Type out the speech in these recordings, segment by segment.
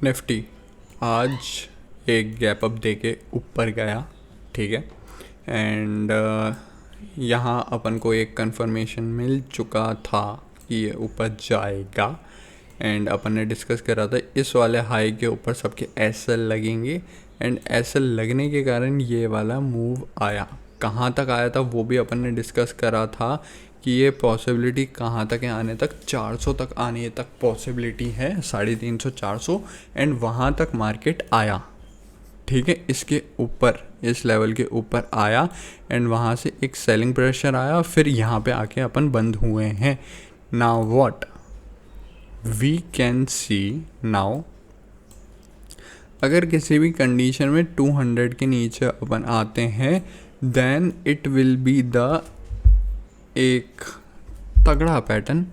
Nifty आज एक gap up दे के ऊपर गया, ठीक है। एंड यहाँ अपन को एक कंफर्मेशन मिल चुका था कि ये ऊपर जाएगा। एंड अपन ने डिस्कस करा था इस वाले हाई के ऊपर सबके एसएल लगेंगे, एंड एसएल लगने के कारण ये वाला मूव आया। कहाँ तक आया था वो भी अपन ने डिस्कस करा था कि ये पॉसिबिलिटी कहाँ तक है आने तक, 400 तक आने तक पॉसिबिलिटी है, 350 400, एंड वहाँ तक मार्केट आया, ठीक है। इसके ऊपर इस लेवल के ऊपर आया एंड वहाँ से एक सेलिंग प्रेशर आया, फिर यहाँ पे आके अपन बंद हुए हैं। Now what we can see now, अगर किसी भी कंडीशन में 200 के नीचे अपन आते हैं then it will be the एक तगड़ा pattern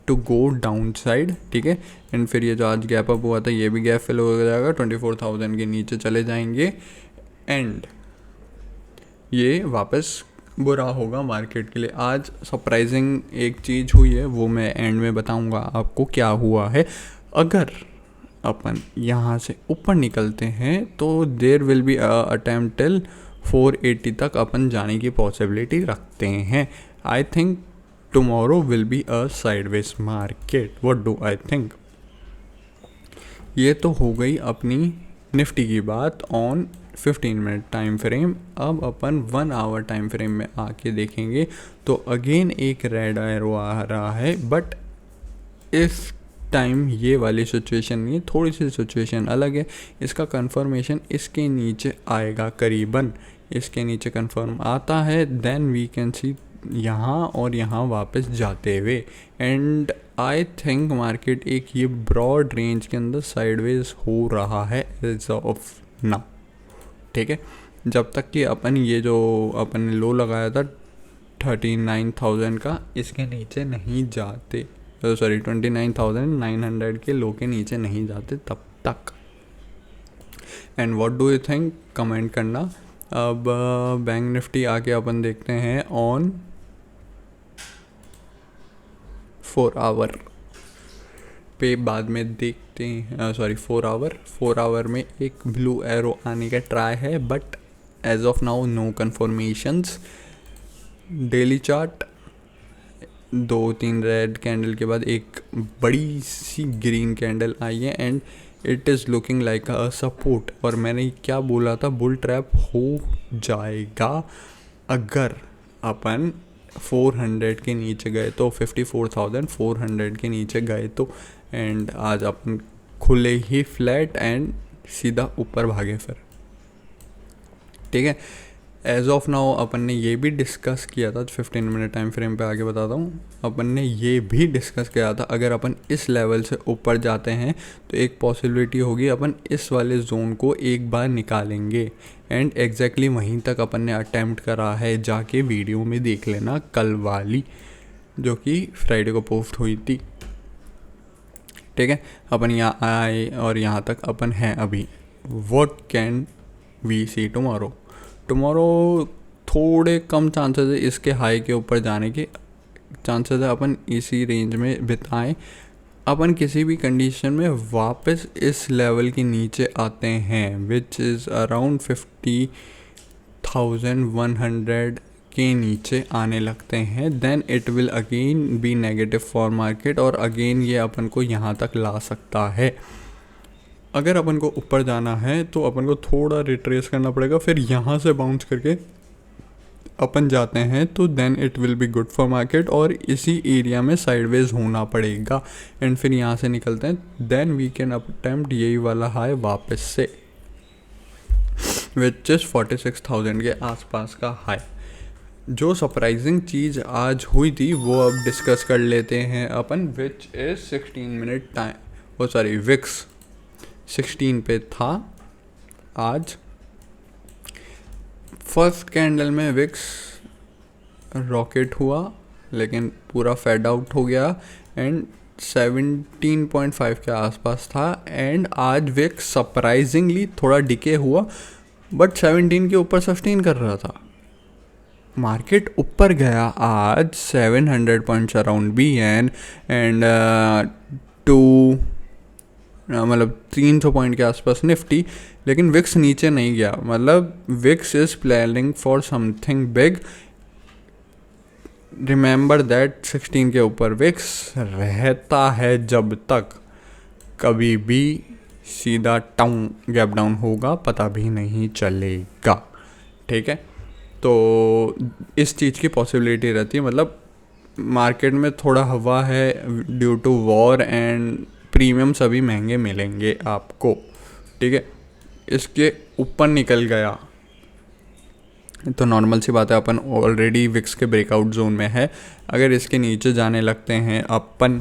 to go down side, ठीक है। एंड फिर ये जो आज गैप अप हुआ था ये भी गैप फिल हो जाएगा, 24,000 के नीचे चले जाएंगे एंड ये वापस बुरा होगा मार्केट के लिए। आज सरप्राइजिंग एक चीज़ हुई है, वो मैं एंड में बताऊंगा आपको क्या हुआ है। अगर अपन यहाँ से ऊपर निकलते हैं तो there will be attempt till 480 तक अपन जाने की पॉसिबिलिटी रखते हैं। I think tomorrow will be a sideways market, what do I think. ये तो हो गई अपनी निफ्टी की बात ऑन 15 मिनट टाइम फ्रेम। अब अपन 1 आवर टाइम फ्रेम में आके देखेंगे तो अगेन एक रेड एरो आ रहा है, बट इस टाइम ये वाली सिचुएशन नहीं, थोड़ी सी सिचुएशन अलग है। इसका कंफर्मेशन इसके नीचे आएगा, करीबन इसके नीचे कंफर्म आता है, देन वी कैन सी यहाँ और यहाँ वापस जाते हुए। एंड आई थिंक मार्केट एक ये ब्रॉड रेंज के अंदर साइडवेज हो रहा है एज ऑफ नाउ, ठीक है। जब तक कि अपन ये जो अपन ने लो लगाया था 39,000 का, इसके नीचे नहीं जाते, सॉरी 29,900 के लो के नीचे नहीं जाते तब तक। And what do you think, comment करना। अब बैंक निफ्टी आके अपन देखते हैं ऑन 4 आवर पे, बाद में देखते हैं। सॉरी 4 आवर में एक ब्लू एरो आने का ट्राई है, but as of now no confirmations. Daily chart 2-3 red candle के बाद एक बड़ी सी ग्रीन कैंडल आई है and it is looking like a support. और मैंने क्या बोला था, बुल ट्रैप हो जाएगा अगर अपन 400 के नीचे गए तो, 54,400 के नीचे गए तो। एंड आज अपन खुले ही फ्लैट एंड सीधा ऊपर भागे फिर, ठीक है। एज ऑफ नाउ अपन ने ये भी डिस्कस किया था, 15 मिनट टाइम फ्रेम पे आगे बताता हूँ। अपन ने ये भी डिस्कस किया था अगर अपन इस लेवल से ऊपर जाते हैं तो एक पॉसिबिलिटी होगी अपन इस वाले जोन को एक बार निकालेंगे। एंड एग्जैक्टली वहीं तक अपन ने अटैम्प्ट करा है, जाके वीडियो में देख लेना कल वाली जो कि फ्राइडे को पोस्ट हुई थी, ठीक है। अपन यहाँ आए और यहाँ तक अपन हैं अभी। What can we see tomorrow, tomorrow थोड़े कम चांसेस है इसके हाई के ऊपर जाने के, चांसेस है अपन इसी रेंज में बिताएं। अपन किसी भी कंडीशन में वापस इस लेवल के नीचे आते हैं विच इज़ अराउंड 50,100 के नीचे आने लगते हैं, then it will again be negative for market और अगेन ये अपन को यहाँ तक ला सकता है। अगर अपन को ऊपर जाना है तो अपन को थोड़ा रिट्रेस करना पड़ेगा, फिर यहाँ से बाउंस करके अपन जाते हैं तो then it will be good for market और इसी एरिया में साइडवेज होना पड़ेगा। एंड फिर यहाँ से निकलते हैं, देन वी कैन अटेम्प्ट यही वाला हाई वापस से विच इज़ 46,000 के आसपास का हाई। जो सरप्राइजिंग चीज़ आज हुई थी वो अब डिस्कस कर लेते हैं अपन, विच इज़ 16 मिनट टाइम, वो सॉरी विक्स 16 पे था आज। फर्स्ट कैंडल में विक्स रॉकेट हुआ लेकिन पूरा फेड आउट हो गया एंड 17.5 के आसपास था। एंड आज विक्स सरप्राइजिंगली थोड़ा डिके हुआ बट 17 के ऊपर सस्टेन कर रहा था। मार्केट ऊपर गया आज 700 पॉइंट्स अराउंड BN एंड मतलब 300 पॉइंट के आसपास निफ्टी, लेकिन विक्स नीचे नहीं गया। मतलब VIX is planning for something big. Remember that 16 के ऊपर विक्स रहता है जब तक, कभी भी सीधा टाउन गैप डाउन होगा पता भी नहीं चलेगा। ठीक है, तो इस चीज़ की पॉसिबिलिटी रहती है। मतलब मार्केट में थोड़ा हवा है due to war and premiums अभी महंगे मिलेंगे आपको। ठीक है, इसके ऊपर निकल गया तो नॉर्मल सी बात है, अपन ऑलरेडी विक्स के ब्रेकआउट जोन में है। अगर इसके नीचे जाने लगते हैं अपन,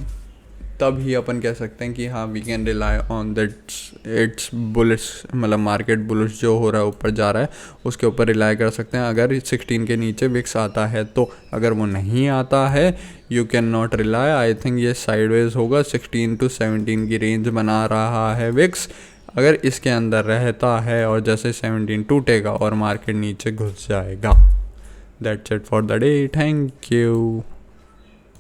तब ही अपन कह सकते हैं कि हाँ we can rely on that it's bullish, मतलब मार्केट बुलिश जो हो रहा है ऊपर जा रहा है उसके ऊपर रिलाई कर सकते हैं अगर 16 के नीचे विक्स आता है तो। अगर वो नहीं आता है you can not rely. I think ये साइडवेज होगा, 16 to 17 की रेंज बना रहा है विक्स। अगर इसके अंदर रहता है और जैसे 17 टूटेगा और मार्केट नीचे घुस जाएगा। That's it for the day, thank you.